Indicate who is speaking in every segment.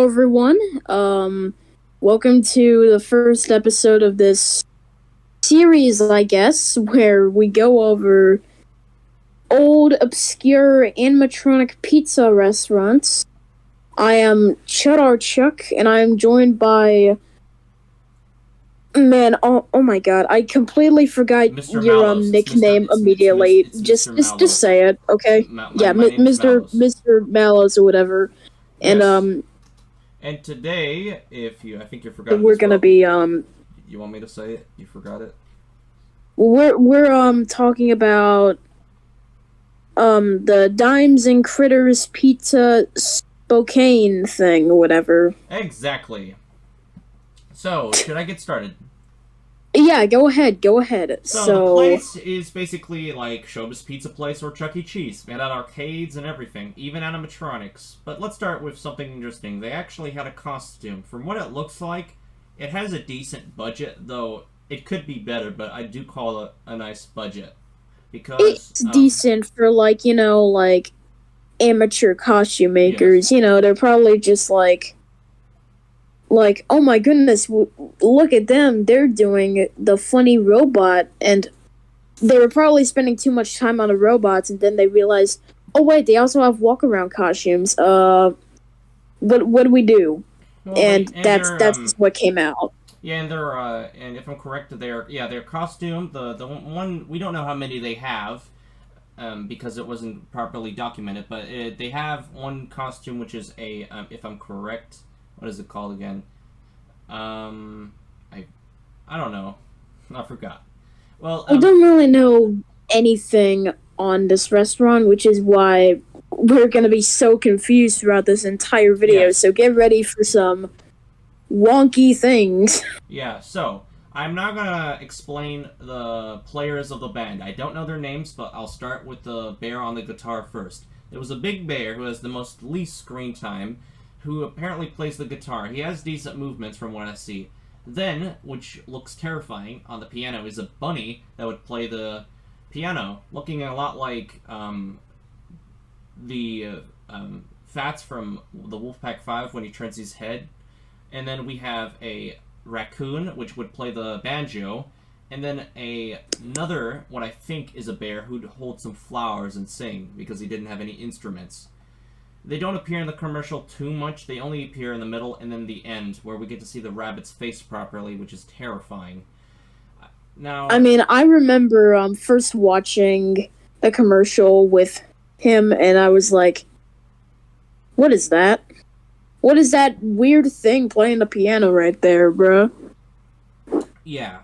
Speaker 1: Hello, everyone. Welcome to the first episode of this series, I guess, where we go over old, obscure animatronic pizza restaurants. I am Cheddar Chuck, and I am joined by man. Oh my God! I completely forgot
Speaker 2: Mr.
Speaker 1: your
Speaker 2: Mallows.
Speaker 1: nickname immediately.
Speaker 2: Mr.
Speaker 1: Just
Speaker 2: Mallows.
Speaker 1: say it, okay? Yeah,
Speaker 2: My name is Mallows.
Speaker 1: Mr. Mallows or whatever, and
Speaker 2: Yes. And today, I think you forgot it
Speaker 1: we're
Speaker 2: as
Speaker 1: gonna
Speaker 2: well.
Speaker 1: be
Speaker 2: You want me to say it? You forgot it?
Speaker 1: we're talking about the Dimes and Critters Pizza Spokane thing or whatever.
Speaker 2: Exactly. So, should I get started?
Speaker 1: Yeah, go ahead.
Speaker 2: So, the place is basically like Showbiz Pizza Place or Chuck E. Cheese. Made out arcades and everything, even animatronics. But let's start with something interesting. They actually had a costume. From what it looks like, it has a decent budget, though it could be better, but I do call it a nice budget. Because,
Speaker 1: It's decent for like amateur costume
Speaker 2: yes.
Speaker 1: makers. They're probably just like oh my goodness, look at them. They're doing the funny robot, and they were probably spending too much time on the robots, and then they realized, oh wait, they also have walk around costumes. What do we do?
Speaker 2: Well,
Speaker 1: And
Speaker 2: and
Speaker 1: that's what came out.
Speaker 2: yeah, and if I'm correct, their costume, the one, we don't know how many they have, because it wasn't properly documented, but they have one costume which is if I'm correct, what is it called again? I don't know, I forgot. Well,
Speaker 1: I don't really know anything on this restaurant, which is why we're gonna be so confused throughout this entire video.
Speaker 2: yes,
Speaker 1: So get ready for some wonky things.
Speaker 2: yeah. So I'm not gonna explain the players of the band. I don't know their names, but I'll start with the bear on the guitar first. There was a big bear who has the most least screen time, who apparently plays the guitar. He has decent movements from what I see. Then, which looks terrifying, on the piano is a bunny that would play the piano, looking a lot like the Fats from the Wolfpack 5 when he turns his head. And then we have a raccoon, which would play the banjo. And then another, what I think is a bear, who'd hold some flowers and sing, because he didn't have any instruments. They don't appear in the commercial too much. They only appear in the middle and then the end, where we get to see the rabbit's face properly, which is terrifying. Now,
Speaker 1: I mean, I remember first watching the commercial with him, and I was like, "What is that? What is that weird thing playing the piano right there, bruh?"
Speaker 2: yeah.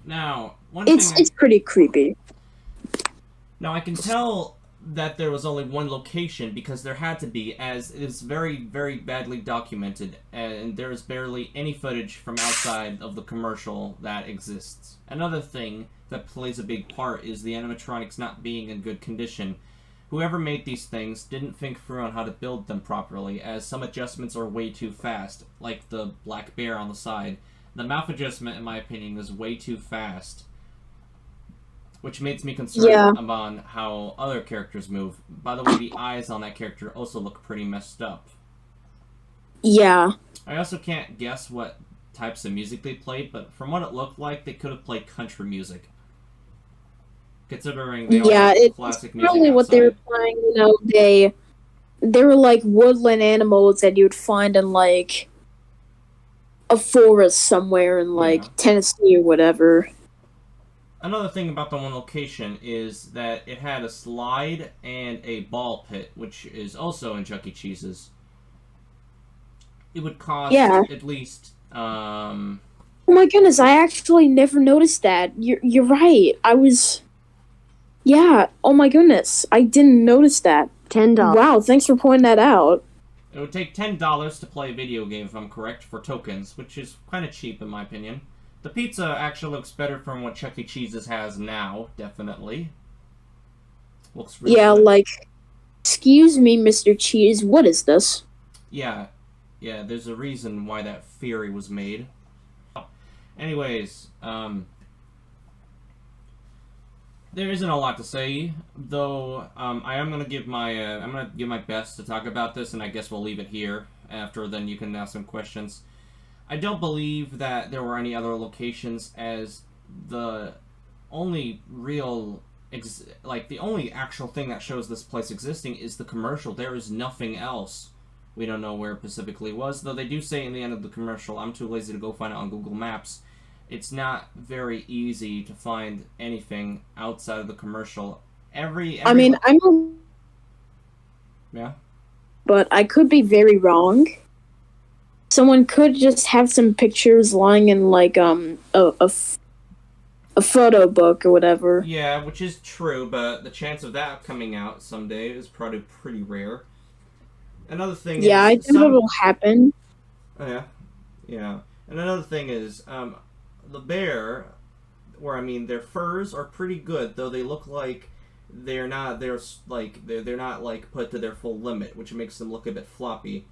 Speaker 2: Now,
Speaker 1: It's pretty creepy.
Speaker 2: Now I can tell that there was only one location because there had to be, as it is very, very badly documented, and there is barely any footage from outside of the commercial that exists. Another thing that plays a big part is the animatronics not being in good condition. Whoever made these things didn't think through on how to build them properly, as some adjustments are way too fast, like the black bear on the side. The mouth adjustment, in my opinion, is way too fast, which makes me concerned about how other characters move. By the way, the eyes on that character also look pretty messed up.
Speaker 1: Yeah.
Speaker 2: I also can't guess what types of music they played, but from what it looked like, they could have played country music. Considering they all have classic music
Speaker 1: Probably what they were
Speaker 2: outside.
Speaker 1: playing. They were like woodland animals that you'd find in like a forest somewhere in like
Speaker 2: Yeah.
Speaker 1: Tennessee or whatever.
Speaker 2: Another thing about the one location is that it had a slide and a ball pit, which is also in Chuck E. Cheese's. It would cost
Speaker 1: Yeah.
Speaker 2: at least,
Speaker 1: Oh my goodness, I actually never noticed that. You're right. Yeah. Oh my goodness, I didn't notice that. $10. Wow, thanks for pointing that out.
Speaker 2: it would take $10 to play a video game, if I'm correct, for tokens, which is kind of cheap in my opinion. The pizza actually looks better from what Chuck E. Cheese's has now, definitely. Looks really
Speaker 1: Yeah,
Speaker 2: good.
Speaker 1: like, excuse me, Mr. Cheese, what is this?
Speaker 2: Yeah, there's a reason why that theory was made. Anyways, there isn't a lot to say, though. I'm gonna give my best to talk about this, and I guess we'll leave it here. after. Then you can ask some questions. I don't believe that there were any other locations, as the only real the only actual thing that shows this place existing is the commercial. There is nothing else. We don't know where it specifically was, though they do say in the end of the commercial. I'm too lazy to go find it on Google Maps. It's not very easy to find anything outside of the commercial.
Speaker 1: I mean, I'm
Speaker 2: yeah.
Speaker 1: But I could be very wrong. Someone could just have some pictures lying in like a photo book or whatever.
Speaker 2: Yeah, which is true, but the chance of that coming out someday is probably pretty rare. Another thing
Speaker 1: Yeah, I think it'll happen.
Speaker 2: Oh, yeah. Yeah. And another thing is, the bear, their furs are pretty good, though they look like they're not put to their full limit, which makes them look a bit floppy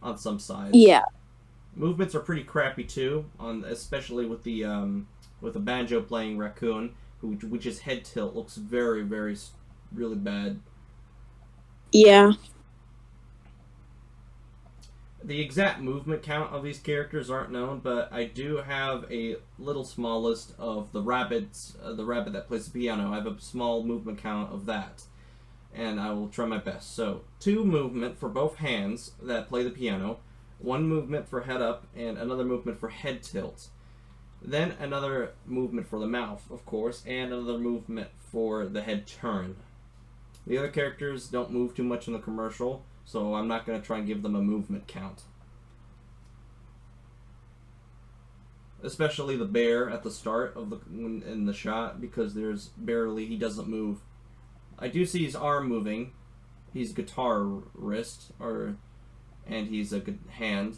Speaker 2: on some sides.
Speaker 1: Yeah.
Speaker 2: Movements are pretty crappy too, especially with the banjo playing raccoon, which his head tilt looks very, very, really bad.
Speaker 1: Yeah.
Speaker 2: The exact movement count of these characters aren't known, but I do have a little small list of the rabbits, the rabbit that plays the piano. I have a small movement count of that, and I will try my best. So, 2 movement for both hands that play the piano, 1 movement for head up, and another movement for head tilt. Then another movement for the mouth, of course, and another movement for the head turn. The other characters don't move too much in the commercial, so I'm not going to try and give them a movement count. Especially the bear at the start of in the shot, because he doesn't move. I do see his arm moving. He's guitar wrist, and he's a good hand.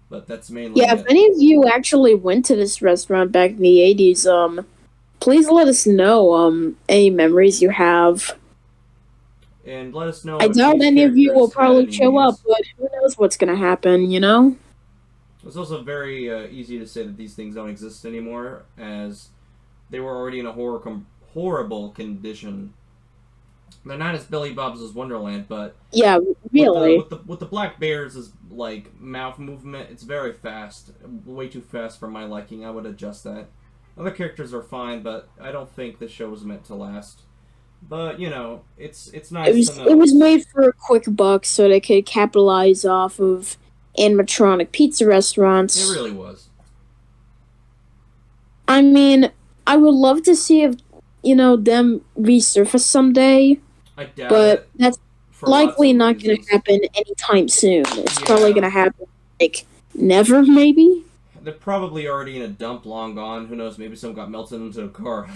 Speaker 2: But that's mainly
Speaker 1: if any of you actually went to this restaurant back in the 80s, please let us know any memories you have.
Speaker 2: And let us know.
Speaker 1: I doubt any of you will probably show up, but who knows what's going to happen, you know?
Speaker 2: It's also very easy to say that these things don't exist anymore, as they were already in a horrible condition. They're not as Billy Bob's Wonderland, but
Speaker 1: yeah, really.
Speaker 2: With the black bears' mouth movement, it's very fast, way too fast for my liking. I would adjust that. Other characters are fine, but I don't think the show was meant to last. But it's nice to know.
Speaker 1: It was made for a quick buck, so they could capitalize off of animatronic pizza restaurants.
Speaker 2: It really was.
Speaker 1: I mean, I would love to see if them resurface someday.
Speaker 2: I doubt
Speaker 1: but that's likely not going to happen anytime soon. It's probably going to happen never, maybe.
Speaker 2: They're probably already in a dump long gone. Who knows? Maybe some got melted into a car.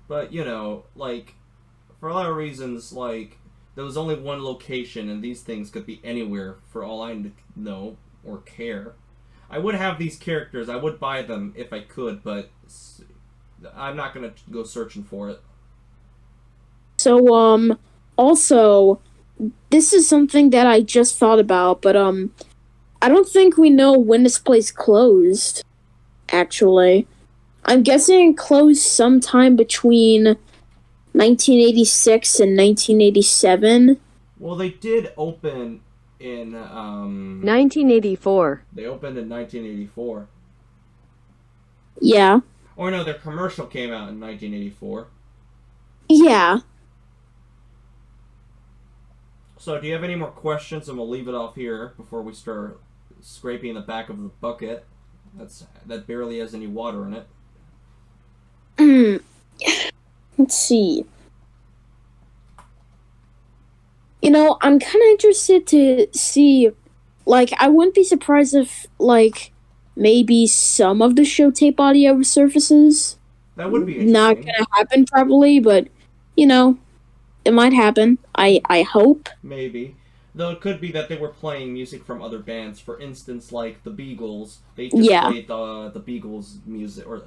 Speaker 2: But, for a lot of reasons, there was only one location, and these things could be anywhere, for all I know or care. I would have these characters. I would buy them if I could, but I'm not going to go searching for it.
Speaker 1: So, also, this is something that I just thought about, but, I don't think we know when this place closed, actually. I'm guessing it closed sometime between 1986 and 1987.
Speaker 2: Well, they did open in
Speaker 3: 1984.
Speaker 2: They opened in 1984.
Speaker 1: Yeah.
Speaker 2: Or no, their commercial came out in 1984.
Speaker 1: Yeah.
Speaker 2: So, do you have any more questions? And we'll leave it off here before we start scraping the back of the bucket. That barely has any water in it.
Speaker 1: Let's see. I'm kind of interested to see, I wouldn't be surprised if, maybe some of the show tape audio resurfaces.
Speaker 2: That would be interesting.
Speaker 1: Not gonna happen, probably, but, it might happen. I hope.
Speaker 2: Maybe. Though it could be that they were playing music from other bands. For instance, like the Beagles. They just played the Beagles music, or,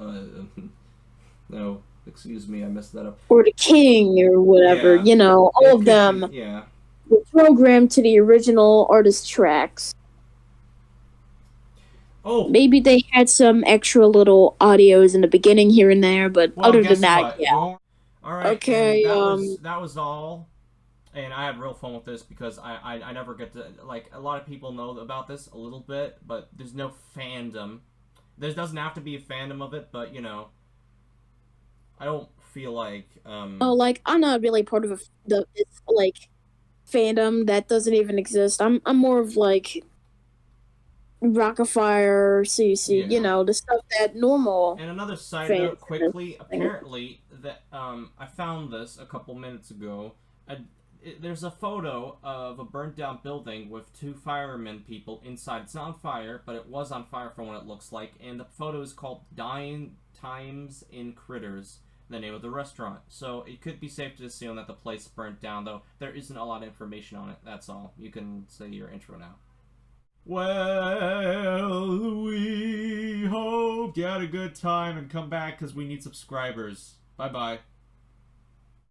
Speaker 2: no, excuse me, I messed that up.
Speaker 1: Or the King, or whatever, all of them were programmed to the original artist tracks.
Speaker 2: Oh.
Speaker 1: Maybe they had some extra little audios in the beginning here and there, but other than that,
Speaker 2: yeah. All right.
Speaker 1: Okay.
Speaker 2: That was all. And I had real fun with this because I never get to, like, a lot of people know about this a little bit, but there's no fandom. There doesn't have to be a fandom of it, but, you know, I don't feel like,
Speaker 1: Oh, like I'm not really part of the this, like fandom that doesn't even exist. I'm more of like Rockafire, CC,
Speaker 2: yeah.
Speaker 1: the stuff that normal
Speaker 2: And another side note,
Speaker 1: fans
Speaker 2: quickly, apparently, that, I found this a couple minutes ago. Uh there's a photo of a burnt down building with two firemen people inside. It's not on fire, but it was on fire from what it looks like. And the photo is called Dying Times in Critters, the name of the restaurant. So it could be safe to assume that the place burnt down, though there isn't a lot of information on it. That's all. You can say your intro now. Well, we hope you had a good time and come back because we need subscribers. Bye bye.